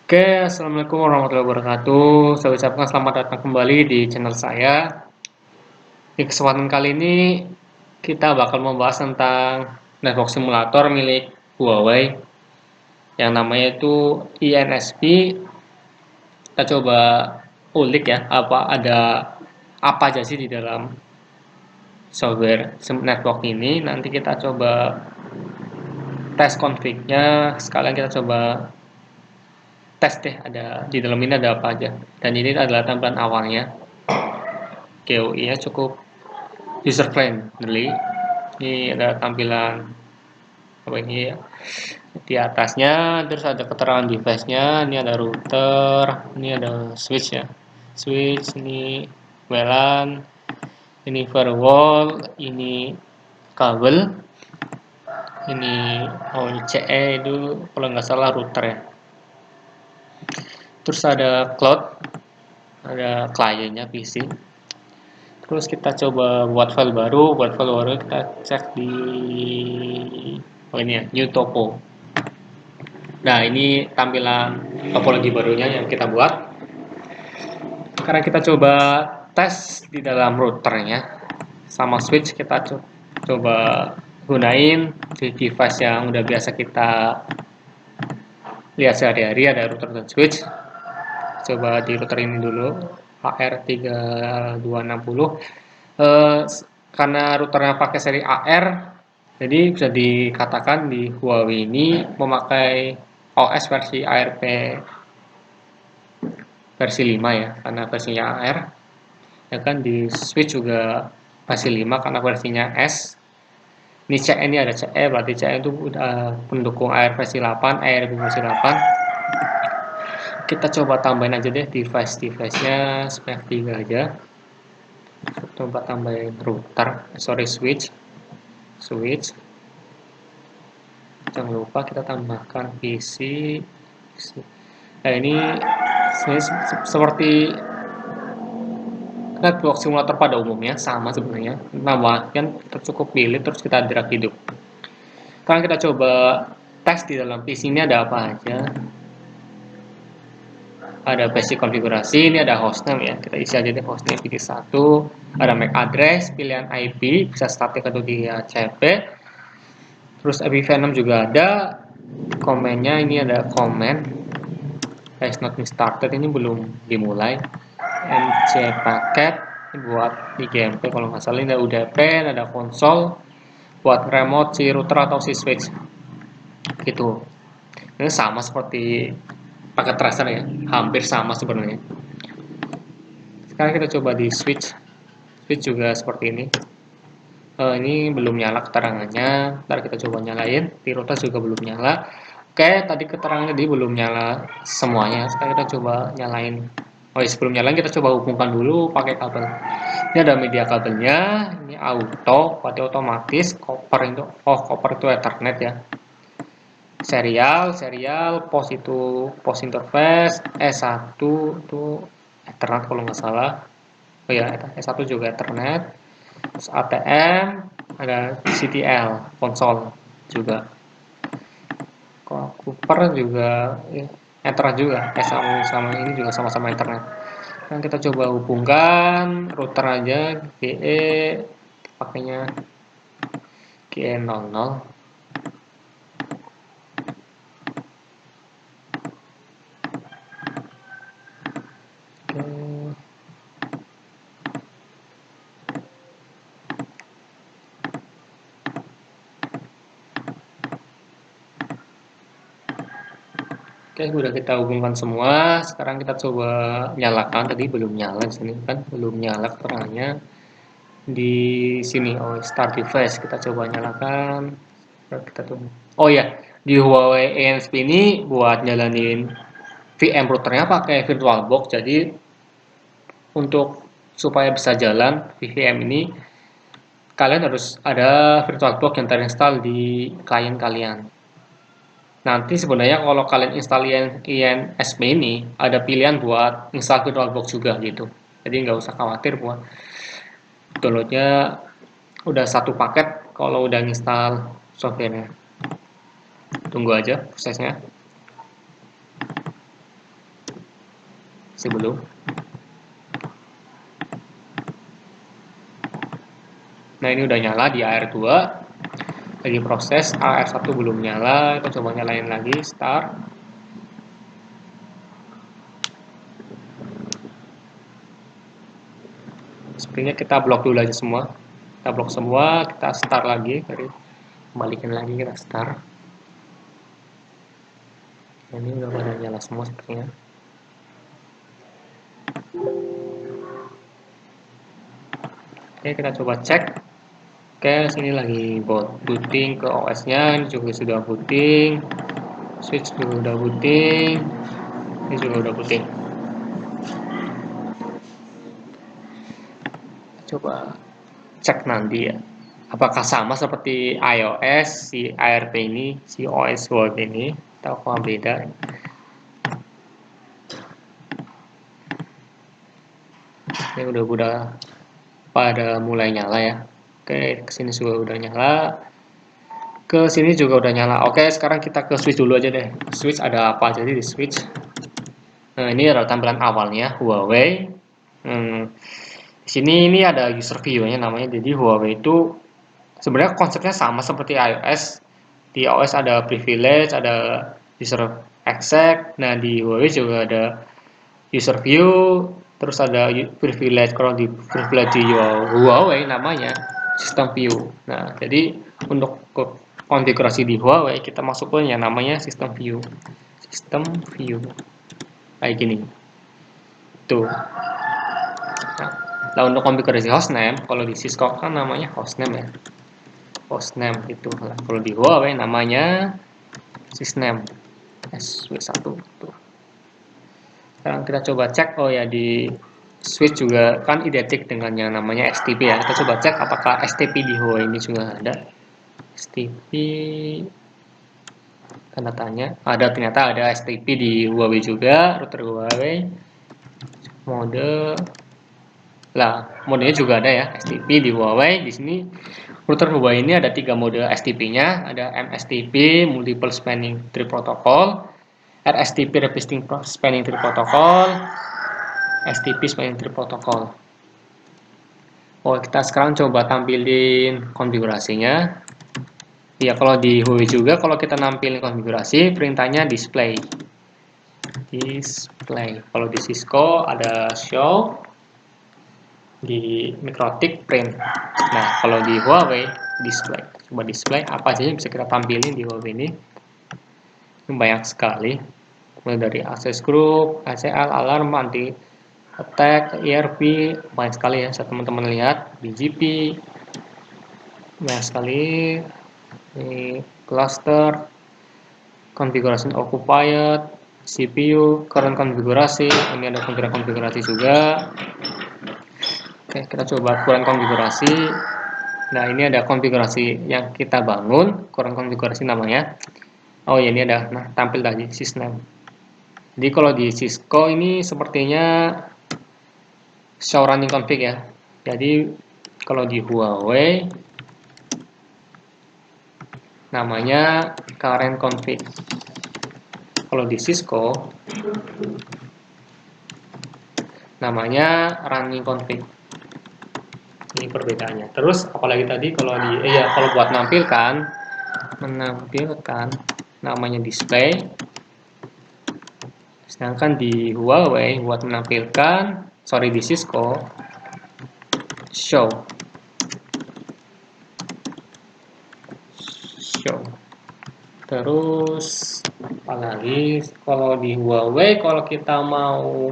Oke, assalamualaikum warahmatullahi wabarakatuh. Saya ucapkan selamat datang kembali di channel saya. Di kesempatan kali ini kita bakal membahas tentang network simulator milik Huawei yang namanya itu INSP. Kita coba ulik ya, apa aja sih di dalam software network ini. Nanti kita coba tes config-nya. Sekalian kita coba tes deh ada di dalam ini ada apa aja. Dan ini adalah tampilan awalnya. GUI-nya cukup user friendly. Ini ada tampilan apa ini ya, di atasnya, terus ada keterangan device-nya. Ini ada router, ini ada switch ya, switch, ini WLAN, ini firewall, ini kabel, ini CE itu kalau nggak salah router ya. Terus ada cloud, ada kliennya PC. Terus kita coba buat file baru, kita cek di ini ya, new topo. Nah, ini tampilan topologi barunya yang kita buat. Sekarang kita coba tes di dalam routernya sama switch. Kita coba gunain di device yang udah biasa kita lihat sehari-hari, ada router dan switch. Coba di router ini dulu, AR3260. Karena routernya pakai seri AR, jadi bisa dikatakan di Huawei ini memakai OS versi ARP versi 5 ya, karena versinya AR. Ya kan di Switch juga versi 5 karena versinya S. Ini CE, ini ada CE, berarti CE itu udah pendukung AR versi 8, ARP versi 8. Kita coba tambahin aja deh device-nya spek 3 aja. Coba tambahin router, switch. Jangan lupa kita tambahkan PC. Nah, ini seperti network simulator pada umumnya, sama sebenarnya. Nambahkan kita cukup pilih terus kita drag hidup. Sekarang kita coba tes di dalam PC ini ada apa aja. Ada basic konfigurasi, ini ada hostname ya. Kita isi aja deh hostname pilih 1. Ada MAC address, pilihan IP, bisa static atau dia CP. Terus IPv6 juga ada. Komennya ini ada komen. Has not been started, ini belum dimulai. MC paket buat di GMP kalau nggak salah, ini ada UDP, ada konsol buat remote si router atau si switch gitu. Ini sama seperti paket tracer ya, hampir sama sebenarnya. Sekarang kita coba di switch juga seperti ini. Ini belum nyala keterangannya, ntar kita coba nyalain. Di router juga belum nyala. Oke, tadi keterangannya dia belum nyala semuanya. Sekarang kita coba nyalain. Oh ya, sebelum nyalain kita coba hubungkan dulu pakai kabel. Ini ada media kabelnya, ini auto, berarti otomatis. Copper itu, copper itu Ethernet ya. Serial, pos itu pos interface, S1 itu Ethernet kalau nggak salah. Oh ya, S1 juga Ethernet. Terus ATM, ada CTL, konsol juga. Cooper juga ya, Ethernet juga, sama ini juga sama-sama Ethernet. Nah, kita coba hubungkan router aja, GE pakainya GE00. Oke. Oke, udah kita hubungkan semua. Sekarang kita coba nyalakan. Tadi belum nyala di sini kan, belum nyala keterangannya. Di sini oh start device, kita coba nyalakan. Kita tunggu. Oh ya, di Huawei ENSP ini buat nyalanin VM routernya pakai VirtualBox. Jadi untuk supaya bisa jalan VM ini, kalian harus ada VirtualBox yang terinstall di klien kalian. Nanti sebenarnya kalau kalian install INSP ini, ada pilihan buat install VirtualBox juga gitu. Jadi nggak usah khawatir buat downloadnya udah satu paket kalau udah install softwarenya. Tunggu aja prosesnya. masih belum. Nah, ini udah nyala di AR2. Lagi proses, AR1 belum nyala. Kita coba nyalain lagi, start. Sepertinya kita blok dulu aja semua. Kita blok semua, kita start lagi. Kembalikan lagi, kita start. Ini udah pada nyala semua sepertinya. Oke, kita coba cek. Oke, sini lagi booting ke OS-nya. Ini juga sudah booting. Switch juga udah booting. Ini juga udah booting. Coba cek nanti ya. Apakah sama seperti iOS, si ARP ini, si OS World ini, atau apa beda? Ini udah pada mulai nyala ya. Oke, kesini juga udah nyala. Ke sini juga udah nyala. Oke, sekarang kita ke switch dulu aja deh. Switch ada apa aja di switch? Nah, ini adalah tampilan awalnya Huawei. Di sini ini ada user view-nya namanya. Jadi Huawei itu sebenarnya konsepnya sama seperti iOS. Di iOS ada privilege, ada user access. Nah, di Huawei juga ada user view, terus ada privilege. Kalau di privilege di Huawei namanya system view. Nah, jadi untuk konfigurasi di Huawei kita masukkan yang namanya system view. System view. Kayak gini. Tuh. Nah, untuk konfigurasi hostname, kalau di Cisco kan namanya hostname ya. Hostname itu. Kalau di Huawei namanya sysname. SW1 tuh. Sekarang kita coba cek, oh ya di switch juga kan identik dengan yang namanya STP ya. Kita coba cek apakah STP di Huawei ini juga ada. STP tanda tanya. Ada, ternyata ada STP di Huawei juga, router Huawei. Mode modenya juga ada ya, STP di Huawei. Di sini router Huawei ini ada 3 mode STP-nya, ada MSTP Multiple Spanning Tree Protocol, RSTP Repeating Spanning Tree Protocol, STP Spanning Tree Protocol. Oh, kita sekarang coba tampilin konfigurasinya. Ya, kalau di Huawei juga kalau kita nampilin konfigurasi, perintahnya display. Kalau di Cisco ada show, di Mikrotik print. Nah, kalau di Huawei display. Coba display apa saja yang bisa kita tampilin di Huawei ini. Banyak sekali. Mulai dari access group, ACL, alarm, anti attack, ERP, banyak sekali ya. Saya teman-teman lihat BGP, banyak sekali. Ini cluster, configuration occupied, CPU, current konfigurasi. Ini ada konfigurasi juga. Oke, kita coba current konfigurasi. Nah, ini ada konfigurasi yang kita bangun, current konfigurasi namanya. Oh ya, ini ada, nah tampil tadi sysname. Jadi kalau di Cisco ini sepertinya show running config ya. Jadi kalau di Huawei namanya current config. Kalau di Cisco namanya running config. Ini perbedaannya. Terus apalagi tadi kalau di kalau buat menampilkan namanya display. Sedangkan di Huawei buat menampilkan, di Cisco show. Terus apalagi kalau di Huawei kalau kita mau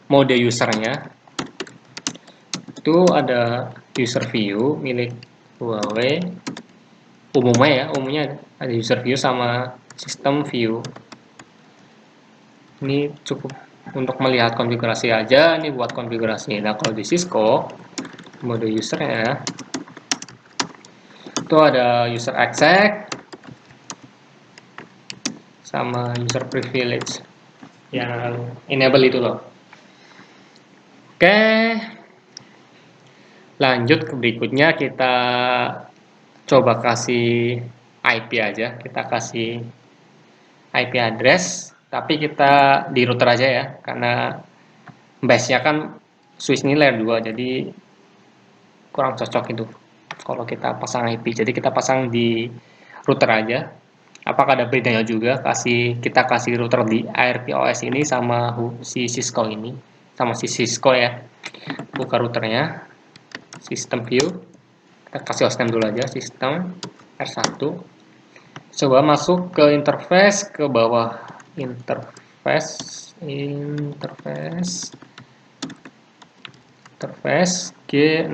mode usernya itu ada user view milik Huawei umumnya ada user view sama system view. Ini cukup untuk melihat konfigurasi aja, ini buat konfigurasi. Nah, kalau di Cisco mode usernya itu ada user access sama user privilege yang enable itu loh. Oke, lanjut ke berikutnya, kita coba kasih IP aja. Kita kasih IP address. tapi kita di router aja ya, karena base-nya kan switch ini layer 2, jadi kurang cocok itu kalau kita pasang IP. Jadi kita pasang di router aja. Apakah ada bedanya juga kita kasih router di ARP OS ini sama si Cisco ini, sama si Cisco ya. Buka routernya, system view, kita kasih hostname dulu aja, sistem R1. Coba masuk ke interface, ke bawah interface G00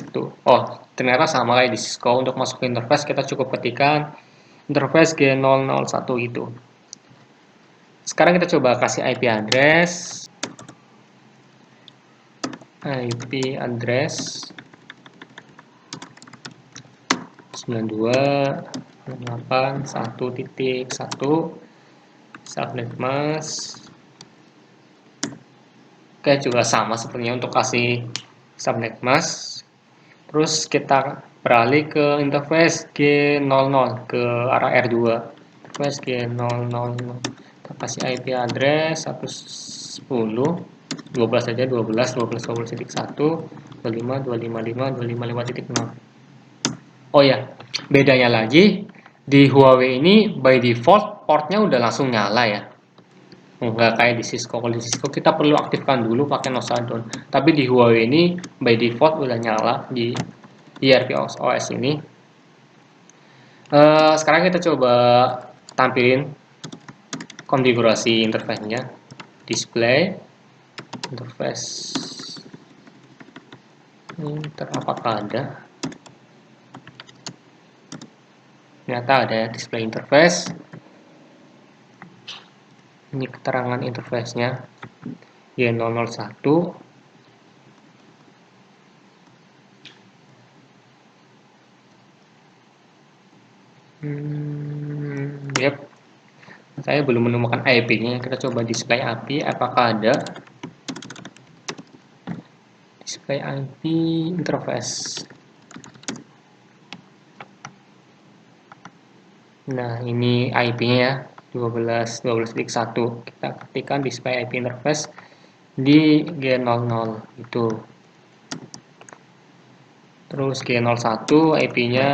itu. Oh, ternyata sama kayak di Cisco. Untuk masuk ke interface kita cukup ketikkan interface G001 itu. Sekarang kita coba kasih IP address 92.168.1.1 subnet mask. Oke, juga sama sepertinya untuk kasih subnet mask. Terus kita beralih ke interface G00 ke arah R2. Interface G000. Kita kasih IP address 110 12 saja, 12.12.1 25.255.255.0. Oh ya, bedanya lagi di Huawei ini by default portnya udah langsung nyala ya. Enggak kayak di Cisco. Kalau di Cisco kita perlu aktifkan dulu pakai no shutdown. Tapi di Huawei ini by default udah nyala di IRP OS ini. Sekarang kita coba tampilin konfigurasi interface-nya. Display interface. Apakah ada? Ternyata ada ya, display interface. Ini keterangan interface-nya Y001. Yep. Saya belum menemukan IP-nya. Kita coba display IP, apakah ada? Display IP interface. Nah, ini IP-nya ya, 12.12.1. Kita ketikkan display IP interface di G00 itu. Terus G01 IP-nya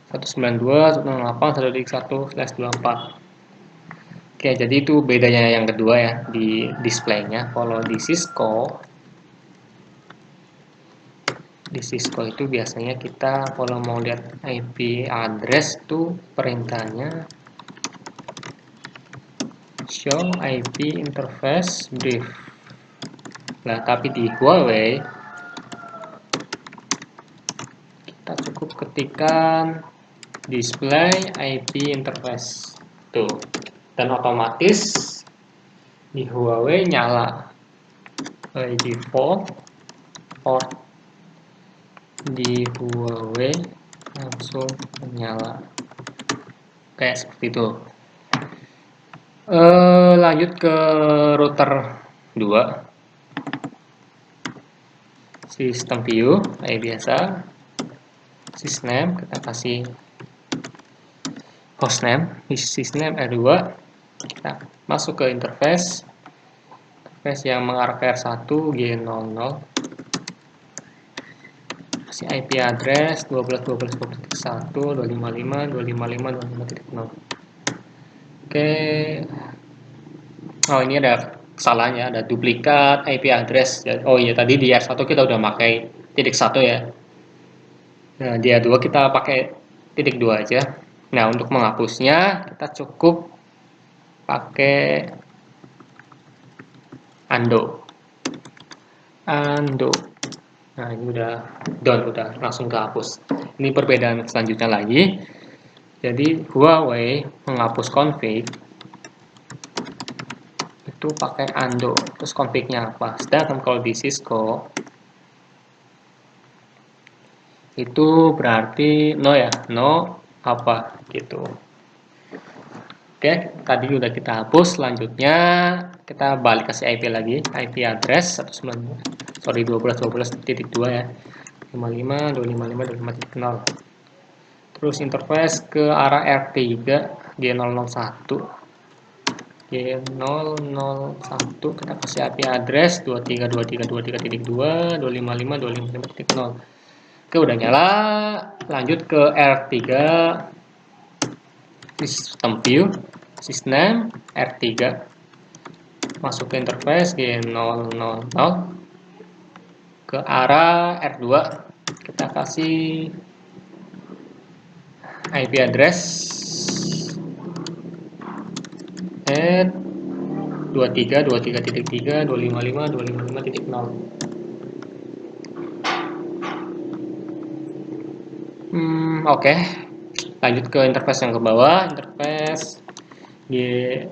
192.168.1.1/24. Oke, jadi itu bedanya yang kedua ya di displaynya. Kalau di Cisco itu biasanya kita kalau mau lihat IP address tuh perintahnya show IP interface brief. Nah, tapi di Huawei kita cukup ketikkan display IP interface tuh, dan otomatis di Huawei nyala by default. Port di Huawei langsung menyala kayak seperti itu. Lanjut ke router 2, sistem view kayak biasa, sysname kita kasih hostname, sysname R2. Kita masuk ke interface yang mengarah ke R1 G00, kasih IP address 12.12.1 255.255.255.0. Oke. Oh, ini ada kesalahannya, ada duplikat IP address. Oh iya, tadi di R1 kita udah pakai .1 ya. Nah, di R2 kita pakai .2 aja. Nah, untuk menghapusnya kita cukup pakai undo. Nah, ini udah done, udah langsung kehapus. Ini perbedaan selanjutnya lagi. Jadi Huawei menghapus config itu pakai undo. Terus config-nya apa? Sedangkan kalau di Cisco itu berarti no ya, no apa gitu. Oke, tadi udah kita hapus. Selanjutnya kita balik kasih IP lagi, IP address 12.12.2 ya, 55.255.255.0. Terus interface ke arah R3 G001 G001 kita kasih IP address 232323.2 255.255.0. Oke, udah nyala. Lanjut ke R3 System View, System R3, masuk ke interface G000 ke arah R2, kita kasih IP address 2323.3 255.255.0. Oke. Lanjut ke interface yang ke bawah, interface G001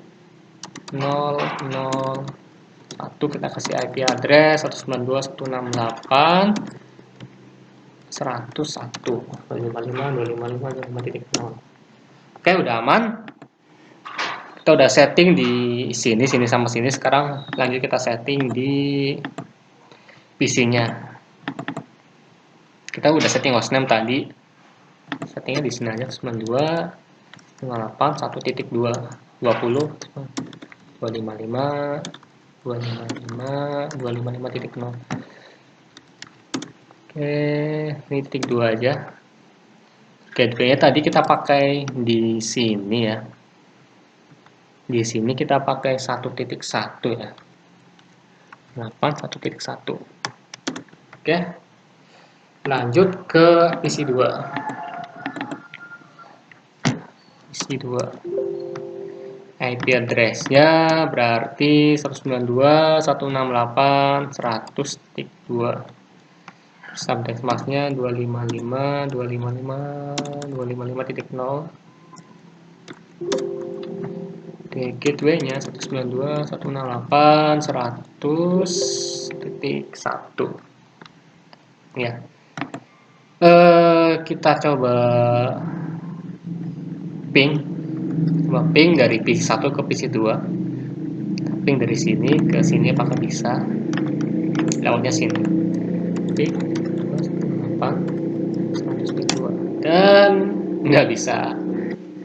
kita kasih IP address 192.168.101.255.255.0. Oke, udah aman. Kita udah setting di sini sama sini. Sekarang lanjut kita setting di PC-nya. Kita udah setting hostname tadi. Settingnya di sini aja 92.168.1.2 20 255 255 Oke, ini titik 2 aja. Gateway-nya tadi kita pakai di sini ya. Di sini kita pakai 1.1 ya. 1.1. Oke. Lanjut ke PC 2. PC 2. IP address-nya berarti 192.168.100.2. Subnet mask-nya 255.255.255.0. Gateway-nya 192.168.100.1. Ya. Kita coba ping dari PC 1 ke PC 2. Ping dari sini ke sini apakah bisa? Lautnya sini. Ping 102 dan nggak bisa.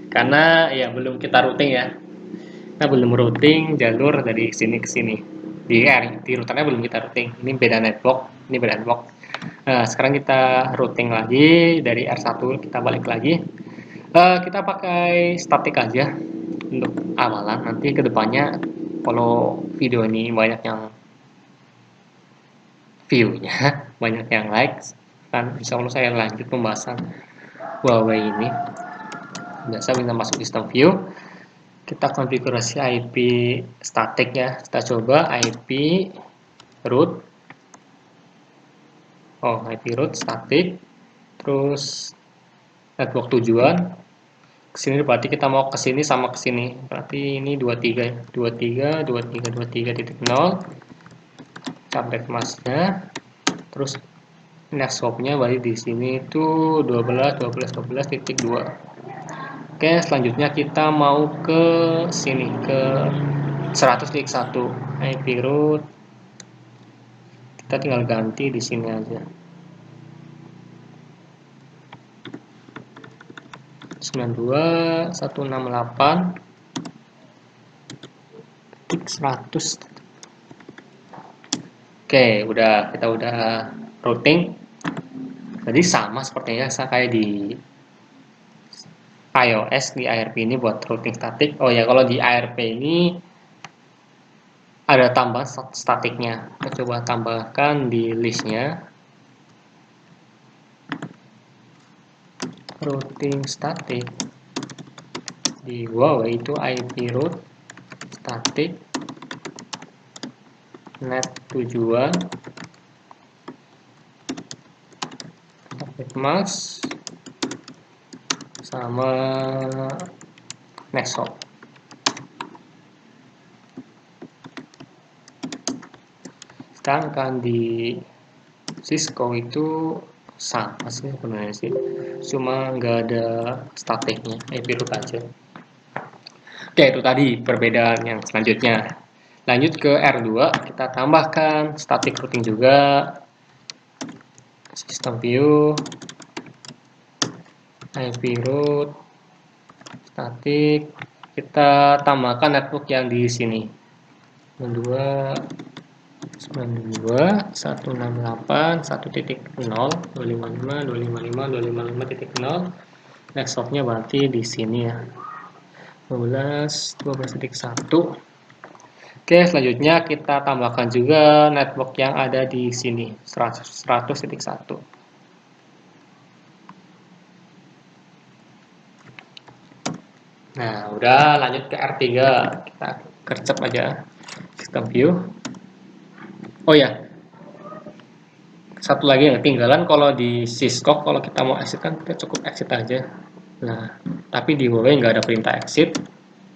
Karena ya belum kita routing ya. Kita belum routing jalur dari sini ke sini. Di routernya belum kita routing. Ini beda network, ini beda network. Nah, sekarang kita routing lagi dari R1, kita balik lagi. Kita pakai static aja untuk awalan. Nanti kedepannya kalau video ini banyak yang view-nya, banyak yang likes, kan insya Allah saya lanjut pembahasan Huawei ini. Biasa kita masuk sistem view, kita konfigurasi IP static ya. Kita coba IP root. IP root static, terus network tujuan. Kesini berarti kita mau ke sini sama ke sini. Berarti ini 23 23.0. Subnet mask-nya. Terus next hop-nya berarti di sini itu 12.12.12.2. Oke, selanjutnya kita mau ke sini ke 100.1 IP root. Kita tinggal ganti di sini aja. 92.168.100. Oke, kita udah routing. Jadi sama sepertinya kayak di iOS, di ARP ini buat routing statik. Oh ya, kalau di ARP ini ada tambah statiknya. Kita coba tambahkan di listnya. Routing statik di Huawei itu IP root statik net tujuan subnet mask sama next hop. Sedangkan di Cisco itu sama sih sebenarnya sih, cuma nggak ada statiknya, IP root aja. Oke, itu tadi perbedaan yang selanjutnya. Lanjut ke R2, kita tambahkan static routing juga. System view, IP root, statik, kita tambahkan network yang di sini 92.168.1.0 nextopnya berarti di sini ya 12.12.1. Oke, selanjutnya kita tambahkan juga network yang ada di sini 100.1. Nah, udah lanjut ke R3. Kita gercep aja sistem view. Oh ya, satu lagi yang ketinggalan kalau di syscall kalau kita mau exit kan kita cukup exit aja. Nah, tapi di Huawei nggak ada perintah exit.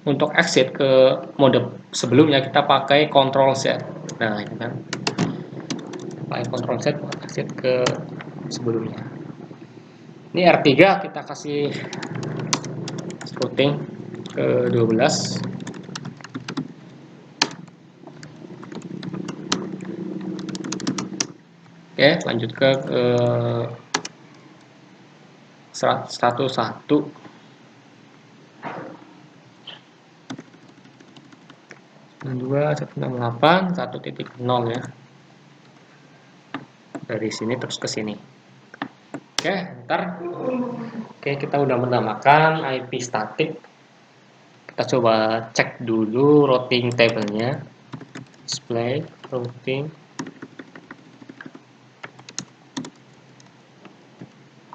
Untuk exit ke mode sebelumnya kita pakai Ctrl Z. Nah, ini kan pakai Ctrl Z buat exit ke sebelumnya. Ini R3 kita kasih routing ke 12. Oke, lanjut ke 101. Dua 168 1.0 ya. Dari sini terus ke sini. Oke, ntar. Oke, kita udah menambahkan IP static. Kita coba cek dulu routing table-nya. Display routing.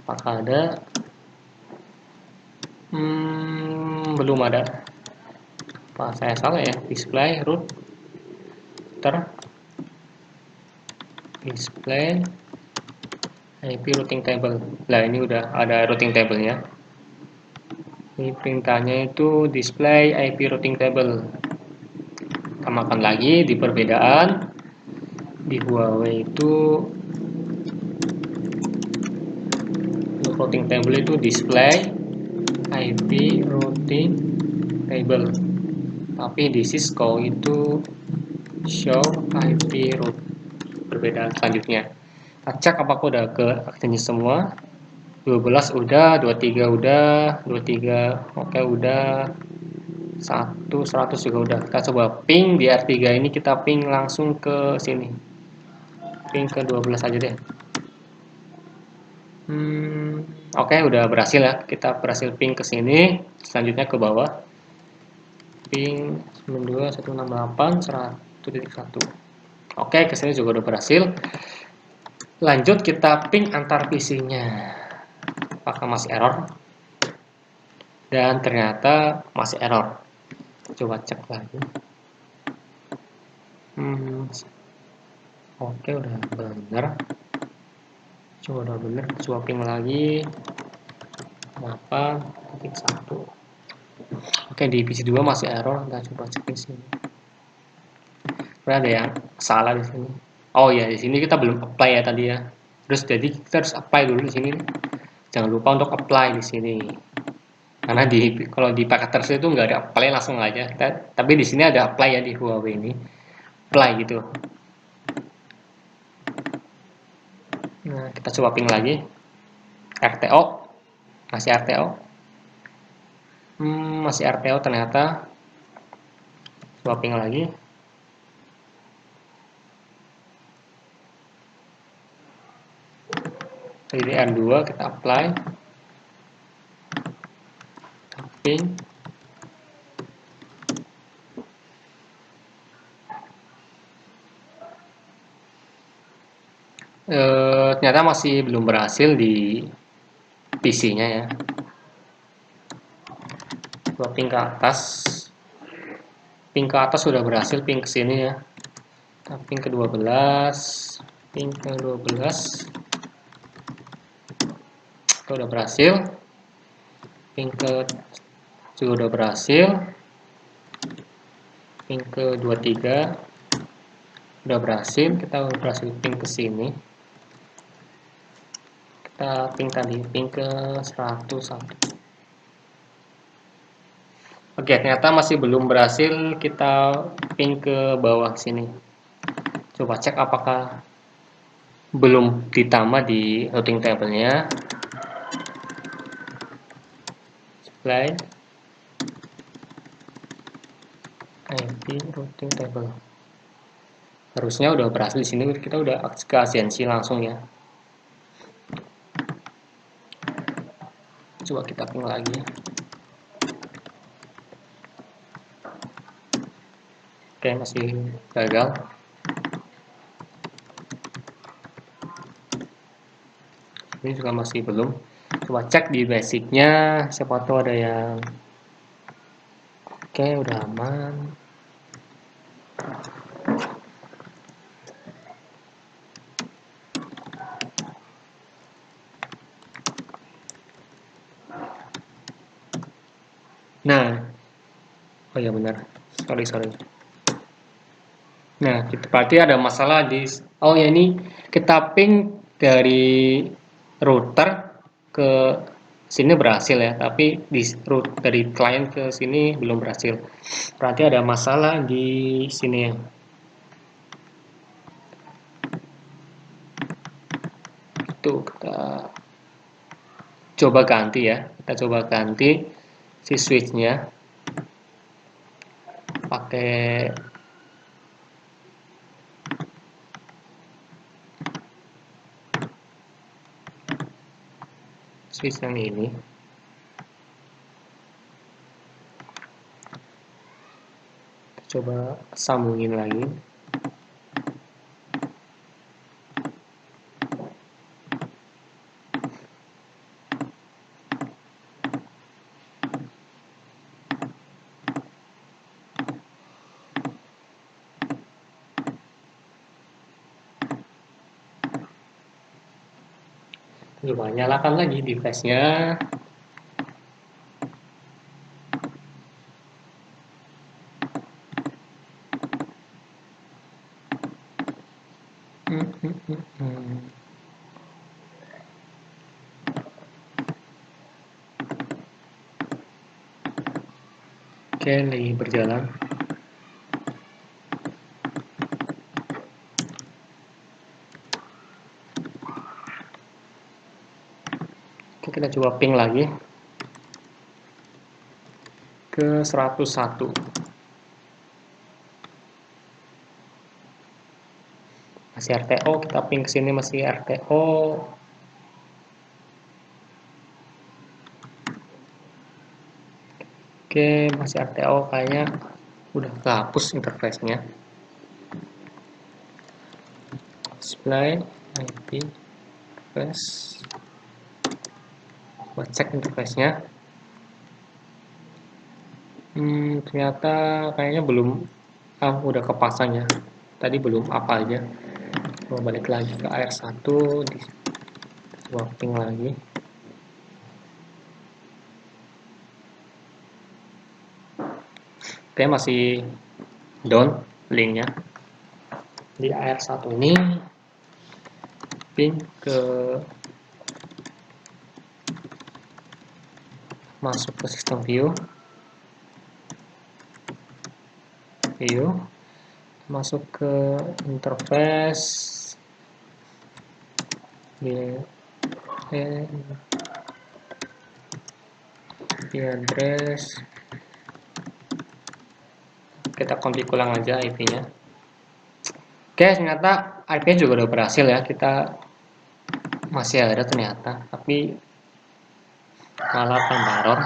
Apakah ada? Belum ada. Apa saya salah ya? Display router. Display IP routing table. Nah, ini udah ada routing table-nya. Ini perintahnya itu display IP routing table. Tambahkan lagi di perbedaan di Huawei itu untuk routing table itu display IP routing table, tapi di Cisco itu show IP route. Perbedaan selanjutnya kita cek apakah udah ke exchange semua. 12 udah, 23 udah, 23 oke udah, 100 juga udah. Kita coba ping di R3 ini, kita ping langsung ke sini, ping ke 12 aja deh. Oke, udah berhasil ya. Kita berhasil ping ke sini. Selanjutnya ke bawah. Ping 92.168.1.1. Oke, ke sini juga udah berhasil. Lanjut kita ping antar PC-nya. Apakah masih error? Dan ternyata masih error. Coba cek lagi. Oke, udah benar. Coba udah benar. Coba ping lagi. 8.1. Oke, di PC2 masih error. Kita coba cek di sini. Ada yang salah di sini. Oh ya, di sini kita belum apply ya tadi ya. Terus jadi kita harus apply dulu di sini. Jangan lupa untuk apply di sini. Karena kalau di paket terus itu nggak ada apply langsung aja. Tapi di sini ada apply ya di Huawei ini. Apply gitu. Nah, kita coba ping lagi. RTO. Masih RTO. Masih RTO ternyata. Coba ping lagi. Jadi R2 kita apply. Ping. Ternyata masih belum berhasil di PC-nya ya. Coba ping ke atas. Ping ke atas sudah berhasil, ping ke sini ya. Ping ke 12. Ping ke 12. Itu udah berhasil. Ping ke juga udah berhasil. Ping ke 23 udah berhasil. Kita udah berhasil ping ke sini. Kita ping tadi, ping ke 101. Oke, ternyata masih belum berhasil. Kita ping ke bawah sini. Coba cek apakah belum ditambah di routing table-nya. Display IP routing table. Harusnya udah berhasil di sini, kita udah ke agensi langsung ya. Coba kita ping lagi. Oke, masih gagal. Ini juga masih belum. Coba cek di basicnya, siapa tahu ada yang oke, udah aman. Nah, oh ya benar, sorry. Nah, itu berarti ada masalah di, oh ya ini kita ping dari router ke sini berhasil ya, tapi di route dari klien ke sini belum berhasil. Berarti ada masalah di sini ya. Itu kita coba ganti ya, kita coba ganti si switchnya pakai switch yang ini. Kita coba sambungin lagi. Coba nyalakan lagi device-nya. Oke, lagi berjalan. Oke, kita coba ping lagi ke 101. Masih RTO, kita ping ke sini masih RTO. Oke, masih RTO, kayaknya udah kehapus interface-nya. Display IP interface. Buat cek interface-nya. Ternyata kayaknya belum udah kepasang ya. Tadi belum apa aja. Coba balik lagi ke AR1, coba ping lagi. Oke, masih down linknya. Di AR1 ini ping ke masuk ke sistem view, masuk ke interface di address, kita config ulang aja IP-nya. Oke, ternyata IP-nya juga udah berhasil ya, kita masih ada ternyata, tapi malah tambah error.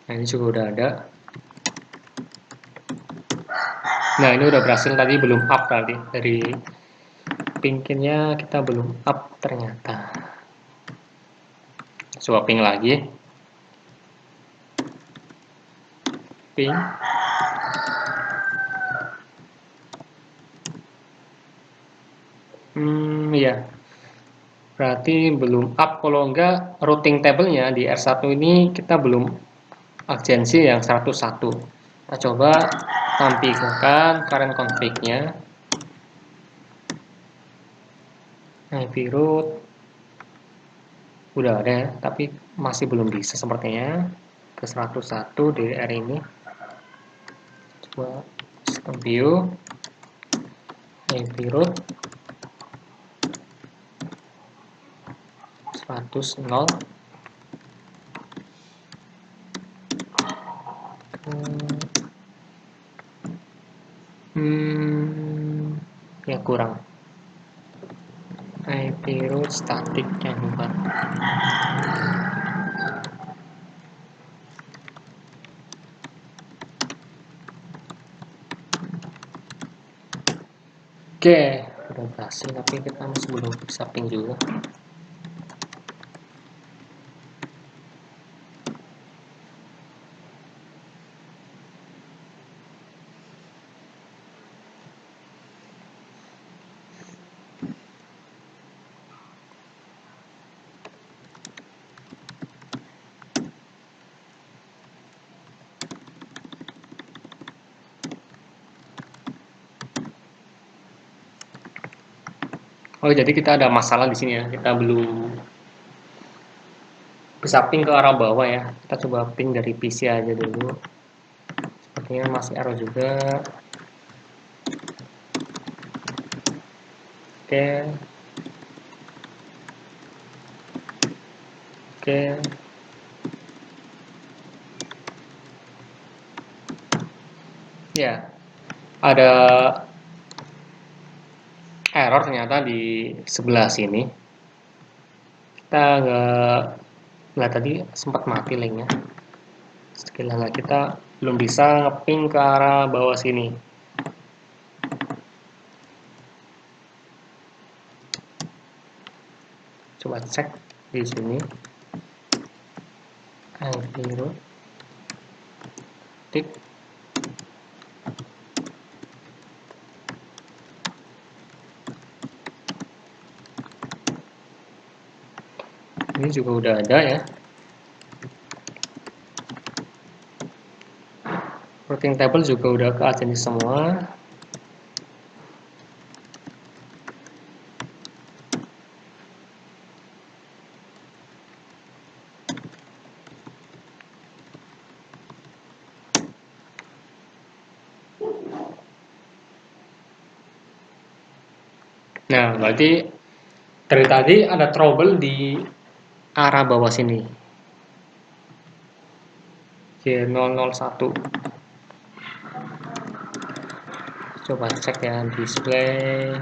Nah, ini juga udah ada. Nah, ini udah berhasil, tadi belum up tadi. Dari pingkinnya kita belum up ternyata. Coba ping lagi. Ping. Ya. Berarti belum up, kalau enggak routing table-nya di R1 ini kita belum agensi yang 101. Kita coba tampilkan current config-nya. IP root udah ada ya, tapi masih belum bisa sepertinya ke 101 DDR ini. Coba system view IP root 100 0 ya kurang. IP root static yang bukan. Oke, udah berhasil, tapi kita masih belum bisa ping juga. Oh, jadi kita ada masalah di sini ya. Kita belum bisa ping ke arah bawah ya. Kita coba ping dari PC aja dulu. Sepertinya masih error juga. Oke. Oke. Ya, ada error ternyata di sebelah sini. Kita nggak tadi sempat mati linknya. Sekiranya kita belum bisa ngeping ke arah bawah sini. Coba cek di sini. IP tik. Ini juga udah ada ya. Routing table juga udah ke adjust semua. Nah, berarti dari tadi ada trouble di arah bawah sini. J001. Coba cek ya, display,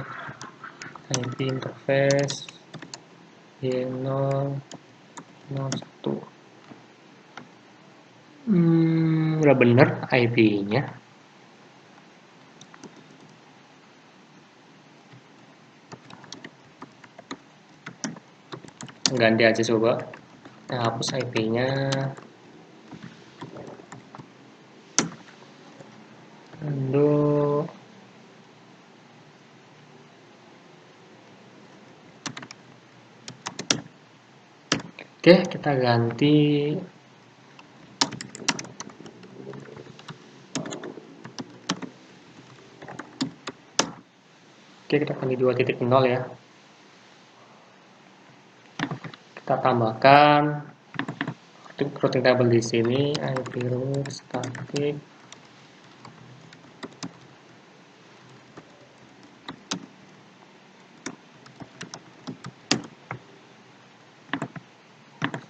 IP interface, J001. Udah bener IP-nya. Ganti aja coba. Kita hapus IP-nya. Undo. Oke, kita ganti. Oke, kita ganti 2.0 ya. Kita tambahkan routing table di sini, IP root static.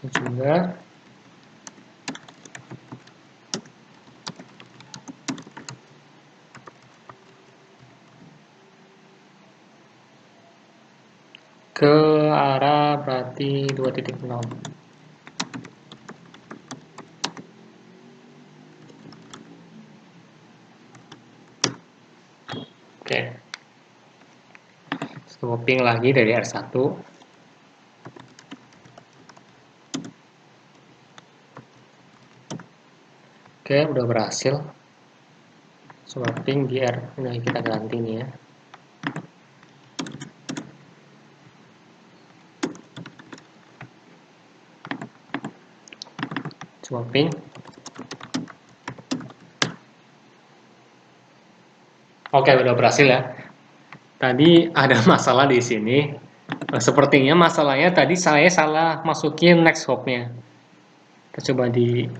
Juga ke arah berarti 2.0. Oke. Scoping lagi dari R1. Oke, udah berhasil. Swapping di R. Nah, kita ganti nih ya. Swapping. Oke, udah berhasil ya. Tadi ada masalah di sini. Sepertinya masalahnya tadi saya salah masukin next hop-nya. Kita coba di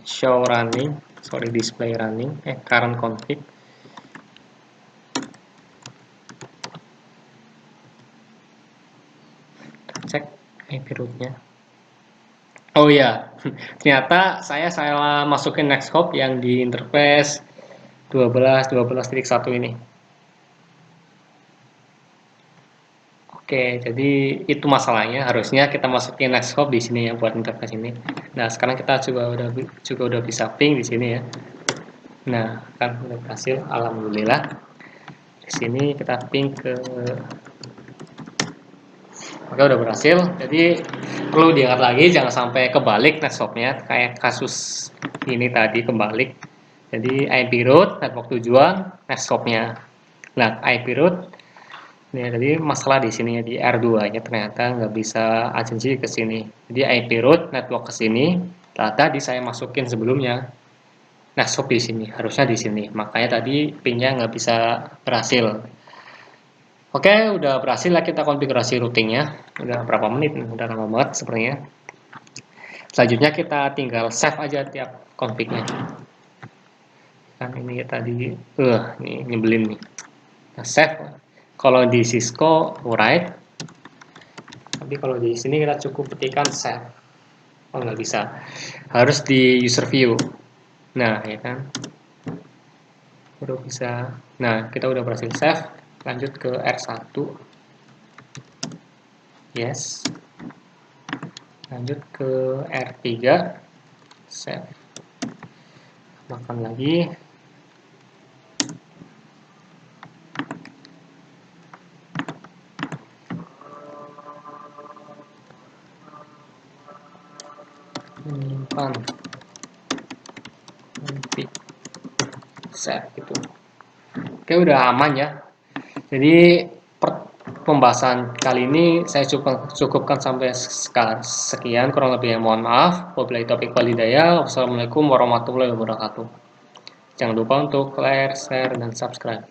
show running, sorry display running, current config. Kita cek. IP rootnya. Oh iya, ternyata saya salah masukin Nextcode yang di interface 12.12.1 ini. Oke, jadi itu masalahnya. Harusnya kita masukin Nextcode di sini ya buat interface ini. Nah, sekarang kita juga udah bisa ping di sini ya. Nah, kan udah berhasil, alhamdulillah. Di sini kita ping ke. Oke, udah berhasil. Jadi perlu diingat lagi jangan sampai kebalik networknya kayak kasus ini tadi kebalik. Jadi IP root network tujuan networknya. Nah, IP root ini tadi masalah di sini ya di R2 nya ternyata nggak bisa agensi ke sini. Jadi IP root network ke sini. Tadi saya masukin sebelumnya network di sini, harusnya di sini. Makanya tadi pingnya nggak bisa berhasil. Oke, udah berhasil lah kita konfigurasi routingnya. Udah berapa menit? Udah lama banget sebenarnya. Selanjutnya kita tinggal save aja tiap config-nya. Kan ini tadi, ini nyebelin nih. Nah, save. Kalau di Cisco write, tapi kalau di sini kita cukup ketikkan save. Oh nggak bisa, harus di user view. Nah ya kan, udah bisa. Nah kita udah berhasil save. Lanjut ke R1. Yes. Lanjut ke R3. Save. Makan lagi. Menyimpan. Save gitu. Oke udah aman ya. Jadi pembahasan kali ini saya cukupkan sampai sekian, kurang lebih mohon maaf. Wabillahi taufiq wal hidayah. Wassalamualaikum warahmatullahi wabarakatuh. Jangan lupa untuk like, share, dan subscribe.